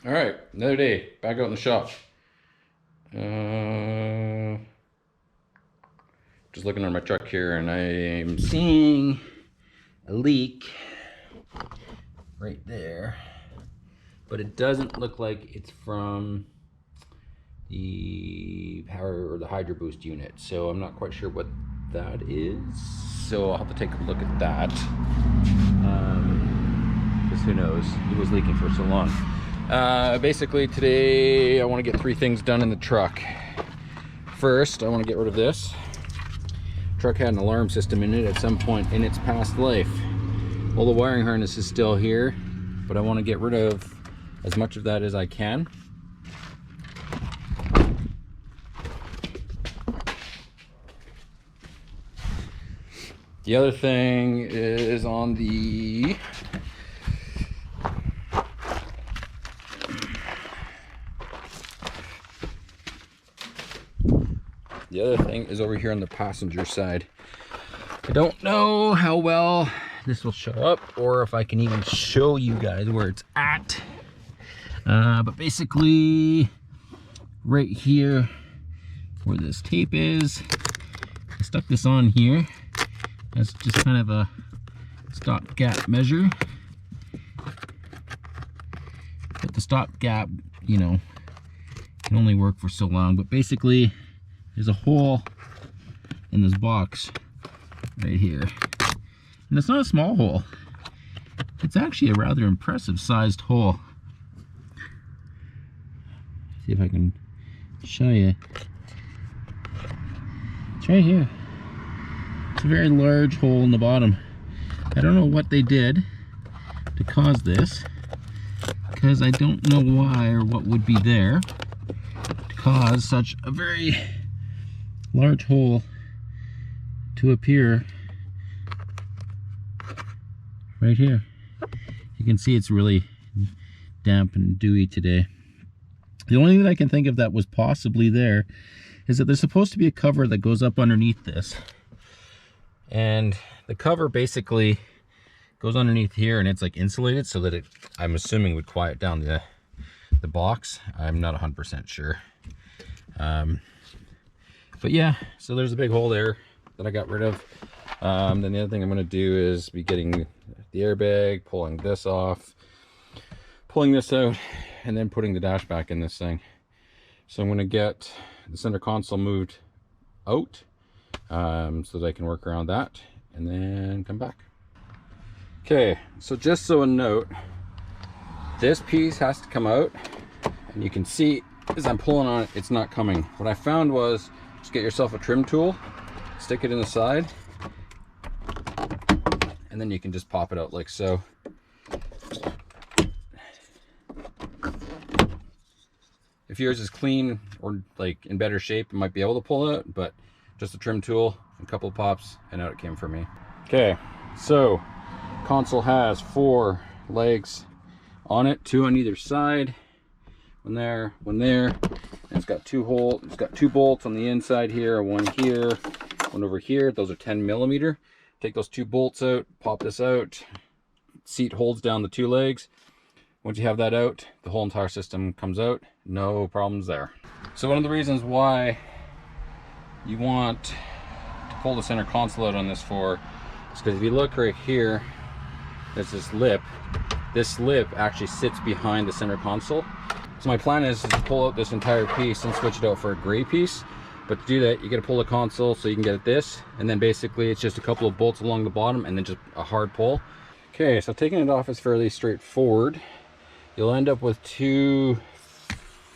All right, another day, back out in the shop. Uh, just looking at my truck here, and I'm seeing a leak right there, but it doesn't look like it's from the power or the Hydro Boost unit, so I'm not quite sure what that is. So I'll have to take a look at that. Because who knows? It was leaking for so long. Basically today I want to get 3 things done in the truck. First, I want to get rid of this. Truck had an alarm system in it at some point in its past life. Well, the wiring harness is still here, but I want to get rid of as much of that as I can. The other thing is on the other thing is over here on the passenger side. I don't know how well this will show up or if I can even show you guys where it's at. But basically right here where this tape is, I stuck this on here. That's just kind of a stopgap measure. But the stopgap, you know, can only work for so long. But basically, there's a hole in this box right here. And it's not a small hole. It's actually a rather impressive sized hole. See if I can show you. It's right here. It's a very large hole in the bottom. I don't know what they did to cause this, because I don't know why or what would be there to cause such a very large hole to appear right here. You can see it's really damp and dewy today. The only thing that I can think of that was possibly there is that there's supposed to be a cover that goes up underneath this. And the cover basically goes underneath here, and it's like insulated so that it, I'm assuming, would quiet down the box. I'm not 100% sure. But yeah, so there's a big hole there that I got rid of. Then the other thing I'm going to do is be getting the airbag, pulling this off, pulling this out, and then putting the dash back in this thing. So I'm going to get the center console moved out so that I can work around that and then come back. Okay, so just so a note, this piece has to come out, and you can see as I'm pulling on it, it's not coming. What I found was just get yourself a trim tool, stick it in the side, and then you can just pop it out like so. If yours is clean or like in better shape, you might be able to pull it out, but just a trim tool, a couple of pops, and out it came for me. Okay, so console has 4 legs on it, 2 on either side. One there, one there. And it's got 2 holes. It's got 2 bolts on the inside here, one here, one over here. Those are 10mm. Take those 2 bolts out, pop this out. Seat holds down the 2 legs. Once you have that out, the whole entire system comes out. No problems there. So one of the reasons why you want to pull the center console out on this for is because if you look right here, there's this lip. This lip actually sits behind the center console. So my plan is to pull out this entire piece and switch it out for a gray piece. But to do that, you got to pull the console so you can get at this, and then basically it's just a couple of bolts along the bottom and then just a hard pull. Okay, so taking it off is fairly straightforward. You'll end up with 2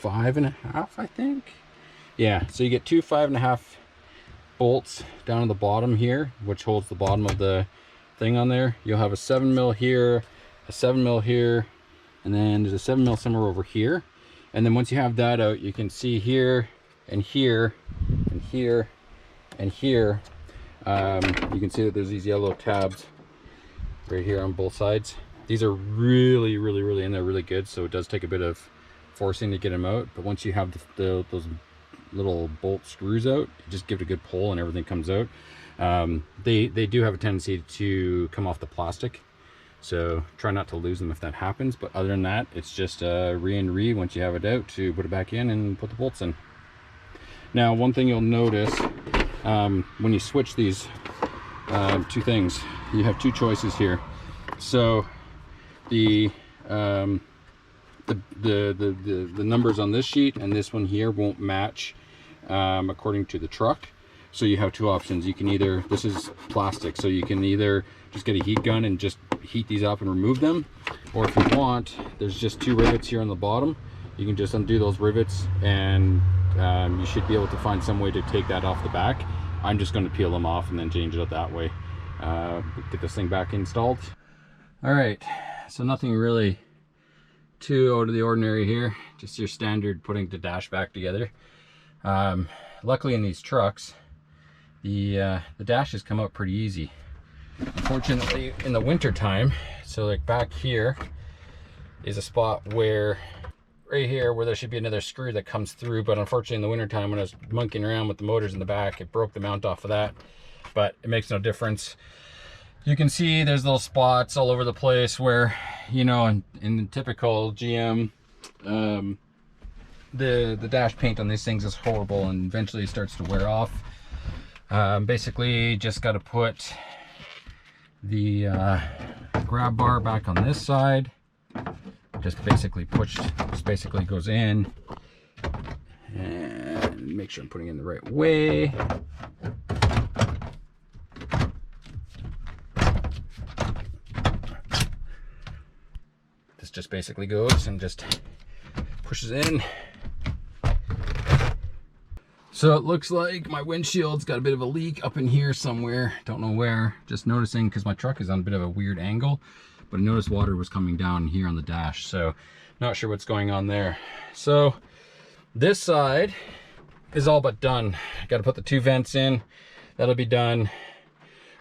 5.5, I think. Yeah, so you get 2 5.5 bolts down at the bottom here, which holds the bottom of the thing on there. You'll have a 7mm here, a 7mm here, and then there's a 7mm somewhere over here. And then once you have that out, you can see here and here and here and here. You can see that there's these yellow tabs right here on both sides. These are really in there really good, so it does take a bit of forcing to get them out. But once you have those little bolt screws out, just give it a good pull and everything comes out. They do have a tendency to come off the plastic, So try not to lose them if that happens, but other than that, it's just re and re once you have it out to put it back in and put the bolts in. Now, one thing you'll notice when you switch these two things, you have two choices here. So the numbers on this sheet and this one here won't match according to the truck. So you have two options. You can either, this is plastic, so you can either just get a heat gun and just heat these up and remove them, or if you want, there's just two rivets here on the bottom. You can just undo those rivets and you should be able to find some way to take that off the back. I'm just going to peel them off and then change it up that way. Get this thing back installed. All right, so nothing really too out of the ordinary here, just your standard putting the dash back together. Luckily in these trucks, the dashes come out pretty easy. Unfortunately in the winter time, so like back here is a spot where, right here where there should be another screw that comes through, but unfortunately in the winter time when I was monkeying around with the motors in the back, it broke the mount off of that, but it makes no difference. You can see there's little spots all over the place where, you know, in the typical GM, the dash paint on these things is horrible and eventually it starts to wear off. Basically just got to put the grab bar back on this side. Just basically goes in, and make sure I'm putting it in the right way. This just basically goes and just pushes in. So it looks like my windshield's got a bit of a leak up in here somewhere. Don't know where. Just noticing because my truck is on a bit of a weird angle, but I noticed water was coming down here on the dash. So not sure what's going on there. So this side is all but done. Got to put the two vents in. That'll be done.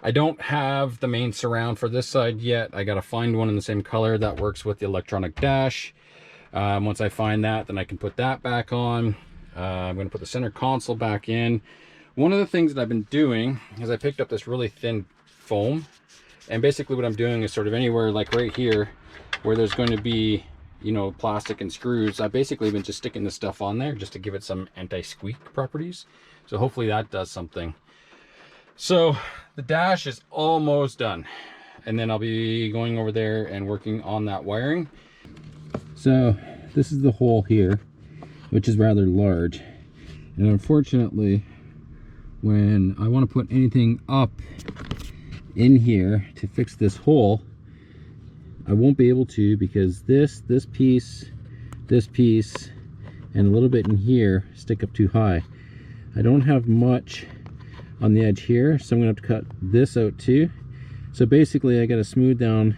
I don't have the main surround for this side yet. I got to find one in the same color that works with the electronic dash. Once I find that, then I can put that back on. I'm going to put the center console back in. One of the things that I've been doing is I picked up this really thin foam, and basically what I'm doing is sort of anywhere like right here where there's going to be, you know, plastic and screws, I've basically been just sticking this stuff on there just to give it some anti-squeak properties. So hopefully that does something. So the dash is almost done, and then I'll be going over there and working on that wiring. So this is the hole here, which is rather large, and unfortunately when I want to put anything up in here to fix this hole, I won't be able to, because this piece, and a little bit in here stick up too high. I don't have much on the edge here, so I'm gonna have to cut this out too. So basically I got to smooth down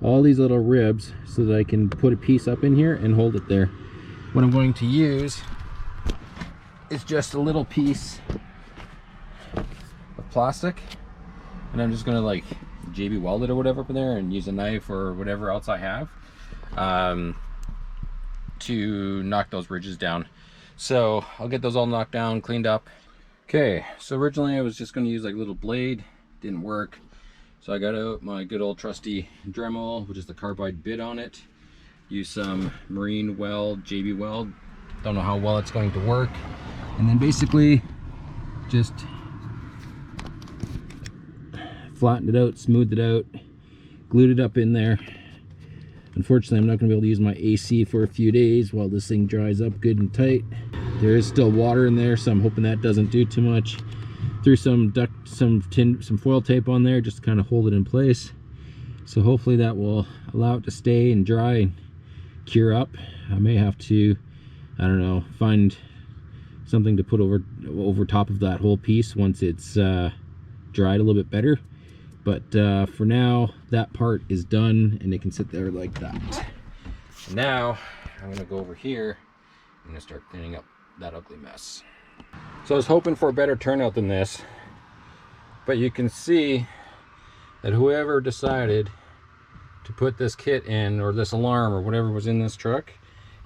all these little ribs so that I can put a piece up in here and hold it there. What I'm going to use is just a little piece of plastic, and I'm just gonna like JB weld it or whatever up in there and use a knife or whatever else I have to knock those ridges down. So I'll get those all knocked down, cleaned up. Okay, so originally I was just going to use like a little blade, didn't work. So I got out my good old trusty Dremel, which is the carbide bit on it. Use some marine weld, JB weld. Don't know how well it's going to work. And then basically just flattened it out, smoothed it out, glued it up in there. Unfortunately, I'm not going to be able to use my AC for a few days while this thing dries up good and tight. There is still water in there, so I'm hoping that doesn't do too much. Threw some some foil tape on there just to kind of hold it in place. So hopefully that will allow it to stay and dry and cure up. I may have to, I don't know, find something to put over top of that whole piece once it's dried a little bit better. But for now, that part is done and it can sit there like that. And now I'm gonna go over here. I'm gonna start cleaning up that ugly mess. So I was hoping for a better turnout than this, but you can see that whoever decided to put this kit in, or this alarm or whatever was in this truck,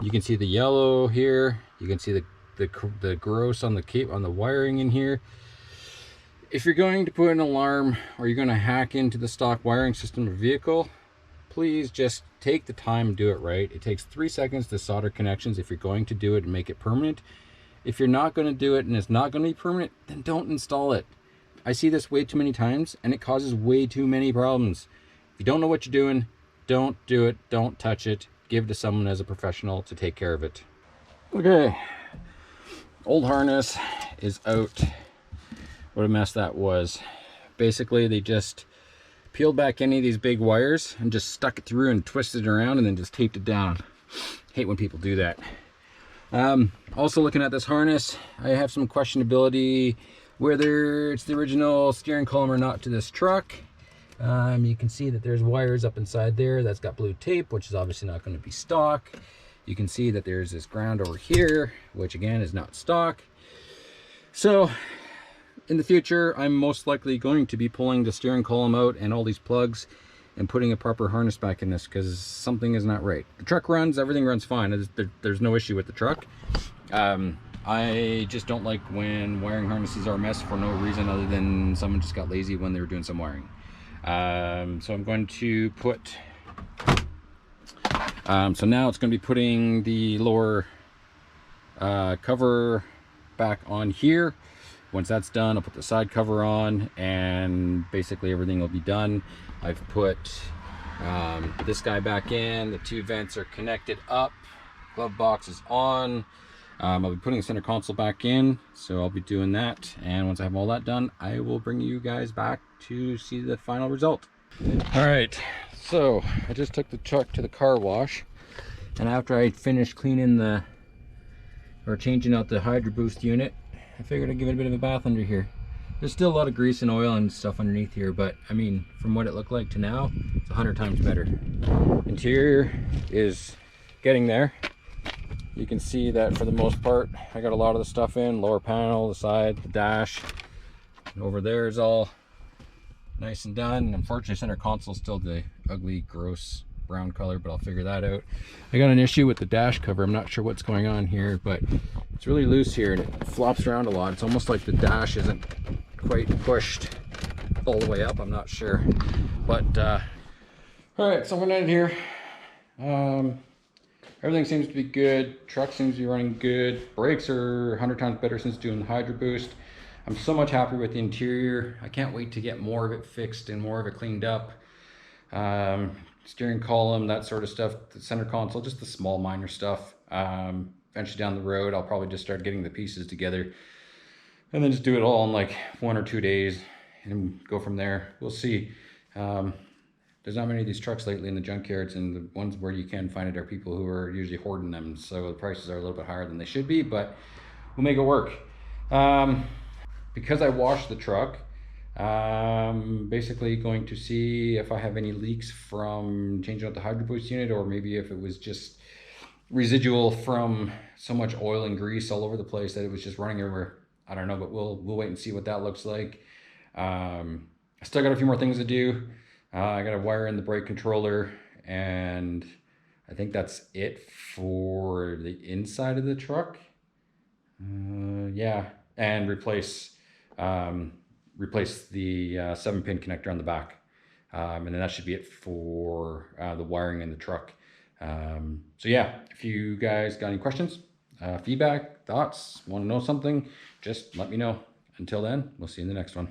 you can see the yellow here, you can see the gross on the wiring in here. If you're going to put an alarm or you're going to hack into the stock wiring system of a vehicle, please just take the time and do it right. It takes 3 seconds to solder connections if you're going to do it and make it permanent. If you're not going to do it and it's not going to be permanent, then don't install it. I see this way too many times and it causes way too many problems. If you don't know what you're doing, don't do it, don't touch it. Give it to someone as a professional to take care of it. Okay, old harness is out. What a mess that was. Basically, they just peeled back any of these big wires and just stuck it through and twisted it around and then just taped it down. Hate when people do that. Also looking at this harness, I have some questionability whether it's the original steering column or not to this truck. You can see that there's wires up inside there that's got blue tape, which is obviously not going to be stock. You can see that there's this ground over here, which again is not stock. So in the future, I'm most likely going to be pulling the steering column out and all these plugs and putting a proper harness back in this because something is not right. The truck runs, everything runs fine. There's no issue with the truck. I just don't like when wiring harnesses are a mess for no reason other than someone just got lazy when they were doing some wiring. So I'm going to put, so now it's going to be putting the lower cover back on here. Once that's done, I'll put the side cover on and basically everything will be done. I've put this guy back in, the 2 vents are connected up, glove box is on. I'll be putting the center console back in, so I'll be doing that. And once I have all that done, I will bring you guys back to see the final result. All right, so I just took the truck to the car wash, and after I finished cleaning changing out the Hydro Boost unit, I figured I'd give it a bit of a bath under here. There's still a lot of grease and oil and stuff underneath here, but I mean, from what it looked like to now, it's 100 times better. Interior is getting there. You can see that for the most part, I got a lot of the stuff in, lower panel, the side, the dash. And over there is all nice and done. Unfortunately, center console is still the ugly, gross brown color, but I'll figure that out. I got an issue with the dash cover. I'm not sure what's going on here, but it's really loose here and it flops around a lot. It's almost like the dash isn't quite pushed all the way up. I'm not sure, but all right, so we're in here. Everything seems to be good. Truck seems to be running good. Brakes are 100 times better since doing the Hydro Boost. I'm so much happier with the interior. I can't wait to get more of it fixed and more of it cleaned up. Steering column, that sort of stuff, the center console, just the small minor stuff. Eventually down the road, I'll probably just start getting the pieces together and then just do it all in like 1 or 2 days and go from there. We'll see. There's not many of these trucks lately in the junkyards, and the ones where you can find it are people who are usually hoarding them. So the prices are a little bit higher than they should be, but we'll make it work. Because I washed the truck, basically going to see if I have any leaks from changing out the Hydro Boost unit, or maybe if it was just residual from so much oil and grease all over the place that it was just running everywhere. I don't know, but we'll wait and see what that looks like. I still got a few more things to do. I got to wire in the brake controller, and I think that's it for the inside of the truck. Yeah, and replace the 7-pin connector on the back, and then that should be it for the wiring in the truck. So yeah, if you guys got any questions, feedback, thoughts, want to know something, just let me know. Until then, we'll see you in the next one.